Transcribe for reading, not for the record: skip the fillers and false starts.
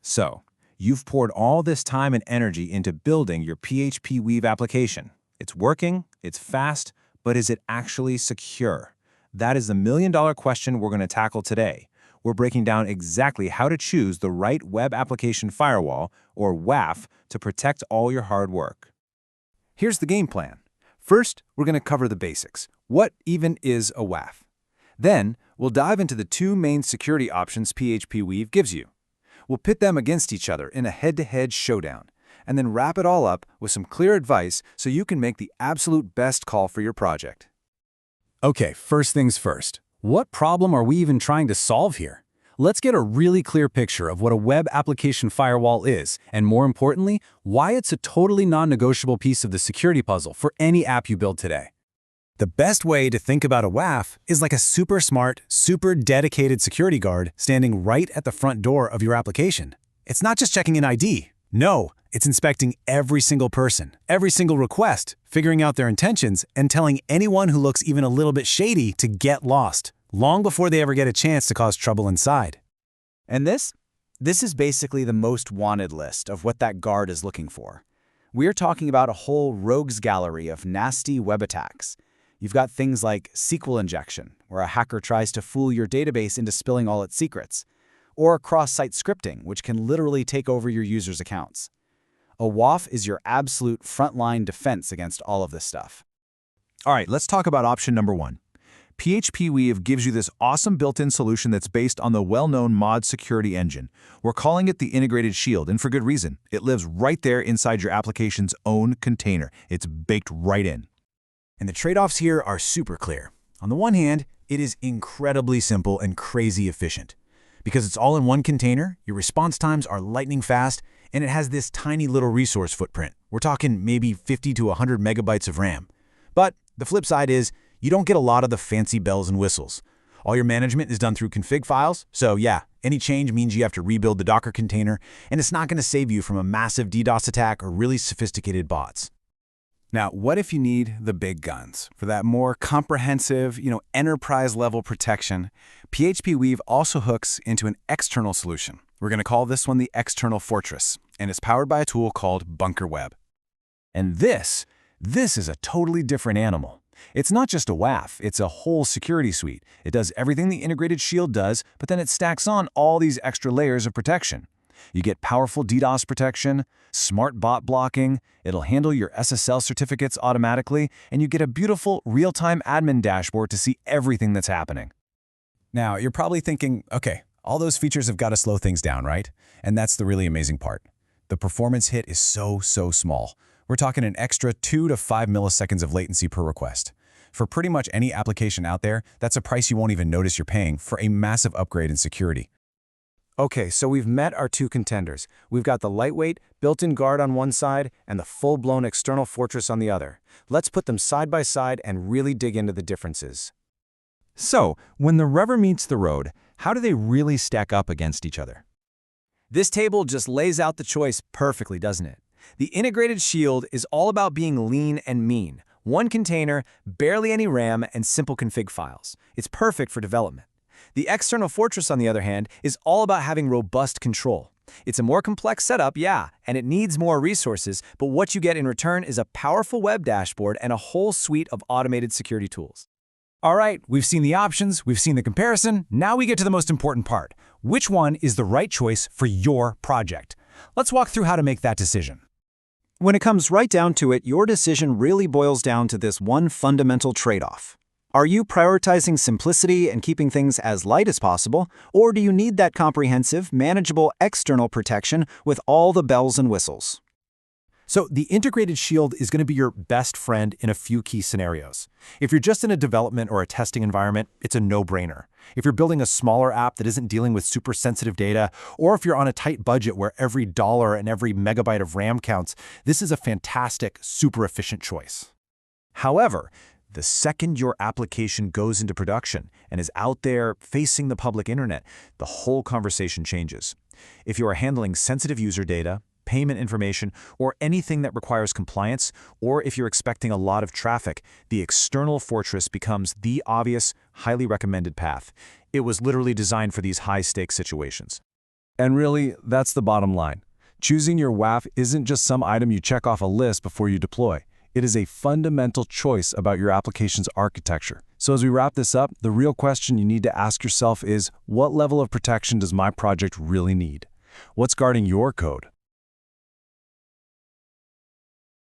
So, you've poured all this time and energy into building your PHPWeave application. It's working, it's fast, but is it actually secure? That is the million-dollar question we're going to tackle today. We're breaking down exactly how to choose the right Web Application Firewall, or WAF, to protect all your hard work. Here's the game plan. First, we're going to cover the basics. What even is a WAF? Then, we'll dive into the two main security options PHPWeave gives you. We'll pit them against each other in a head-to-head showdown, and then wrap it all up with some clear advice so you can make the absolute best call for your project. Okay, first things first. What problem are we even trying to solve here? Let's get a really clear picture of what a web application firewall is, and more importantly, why it's a totally non-negotiable piece of the security puzzle for any app you build today. The best way to think about a WAF is like a super smart, super dedicated security guard standing right at the front door of your application. It's not just checking an ID. No, it's inspecting every single person, every single request, figuring out their intentions, and telling anyone who looks even a little bit shady to get lost, long before they ever get a chance to cause trouble inside. And this is basically the most wanted list of what that guard is looking for. We're talking about a whole rogues gallery of nasty web attacks. You've got things like SQL injection, where a hacker tries to fool your database into spilling all its secrets, or cross-site scripting, which can literally take over your users' accounts. A WAF is your absolute frontline defense against all of this stuff. All right, let's talk about option number one. PHPWeave gives you this awesome built-in solution that's based on the well-known mod security engine. We're calling it the Integrated Shield, and for good reason. It lives right there inside your application's own container. It's baked right in. And the trade-offs here are super clear. On the one hand, it is incredibly simple and crazy efficient. Because it's all in one container, your response times are lightning fast, and it has this tiny little resource footprint. We're talking maybe 50 to 100 megabytes of RAM. But the flip side is, you don't get a lot of the fancy bells and whistles. All your management is done through config files, so yeah, any change means you have to rebuild the Docker container, and it's not going to save you from a massive DDoS attack or really sophisticated bots. Now, what if you need the big guns? For that more comprehensive, enterprise-level protection, PHPWeave also hooks into an external solution. We're going to call this one the External Fortress, and it's powered by a tool called Bunker Web. And this is a totally different animal. It's not just a WAF, it's a whole security suite. It does everything the Integrated Shield does, but then it stacks on all these extra layers of protection. You get powerful DDoS protection, smart bot blocking, it'll handle your SSL certificates automatically, and you get a beautiful real-time admin dashboard to see everything that's happening. Now, you're probably thinking, okay, all those features have got to slow things down, right? And that's the really amazing part. The performance hit is so small. We're talking an extra 2 to 5 milliseconds of latency per request. For pretty much any application out there, that's a price you won't even notice you're paying for a massive upgrade in security. Okay, so we've met our two contenders. We've got the lightweight, built-in guard on one side and the full-blown external fortress on the other. Let's put them side by side and really dig into the differences. So, when the rubber meets the road, how do they really stack up against each other? This table just lays out the choice perfectly, doesn't it? The Integrated Shield is all about being lean and mean. One container, barely any RAM, and simple config files. It's perfect for development. The External Fortress, on the other hand, is all about having robust control. It's a more complex setup, yeah, and it needs more resources, but what you get in return is a powerful web dashboard and a whole suite of automated security tools. All right, we've seen the options, we've seen the comparison, now we get to the most important part. Which one is the right choice for your project? Let's walk through how to make that decision. When it comes right down to it, your decision really boils down to this one fundamental trade-off. Are you prioritizing simplicity and keeping things as light as possible, or do you need that comprehensive, manageable external protection with all the bells and whistles? So the Integrated Shield is going to be your best friend in a few key scenarios. If you're just in a development or a testing environment, it's a no-brainer. If you're building a smaller app that isn't dealing with super sensitive data, or if you're on a tight budget where every dollar and every megabyte of RAM counts, this is a fantastic, super efficient choice. However, the second your application goes into production and is out there facing the public internet, the whole conversation changes. If you are handling sensitive user data, payment information, or anything that requires compliance, or if you're expecting a lot of traffic, the External Fortress becomes the obvious, highly recommended path. It was literally designed for these high-stakes situations. And really, that's the bottom line. Choosing your WAF isn't just some item you check off a list before you deploy. It is a fundamental choice about your application's architecture. So as we wrap this up, the real question you need to ask yourself is, what level of protection does my project really need? What's guarding your code?